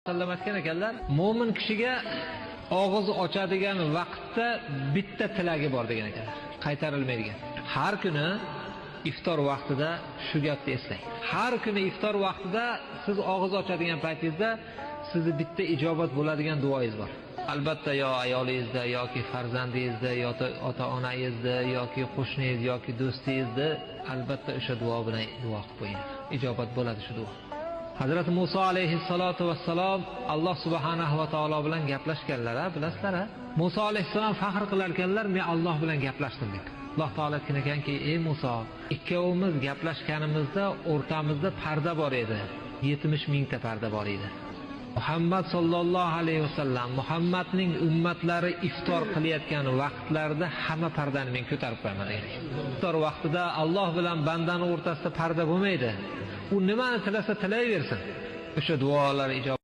sallam aytgan ekanlar, mo'min kishiga og'iz ochadigan vaqtda bitta tilagi bor degan ekanlar, qaytarilmaydigan. Har kuni iftor vaqtida shu gapni eslang. Har kuni iftor vaqtida siz og'iz ochadigan paytingizda sizni bitta ijobat bo'ladigan duoingiz bor. Albatta yo ayolingizda yoki farzandingizda yoki ota-onangizda yoki qo'shningiz yoki do'stingizda albatta o'sha duo bilan duo qilib qo'ying. Ijobat bo'ladi shu duo. Hazrat Musa alayhissalatu vassalom Alloh subhanahu va taolo bilan gaplashganlar, bilasizlar. Musa alayhissalom faxr qilar ekanlar, men Alloh bilan gaplashdim deb. Alloh taolo aytgan ekanki, ey Musa, ikkovimiz gaplashganimizda o'rtamizda parda bor edi. 70 mingta parda bor edi. Muhammad sallallohu alayhi vasallam Muhammadning ummatlari iftor qilayotgan vaqtlarda hamma pardani men ko'tarib qo'yaman degan. Iftor vaqtida Alloh bilan bandaning o'rtasida parda bo'lmaydi. U nimani tilasa tilayversin. O'sha duolar ijobat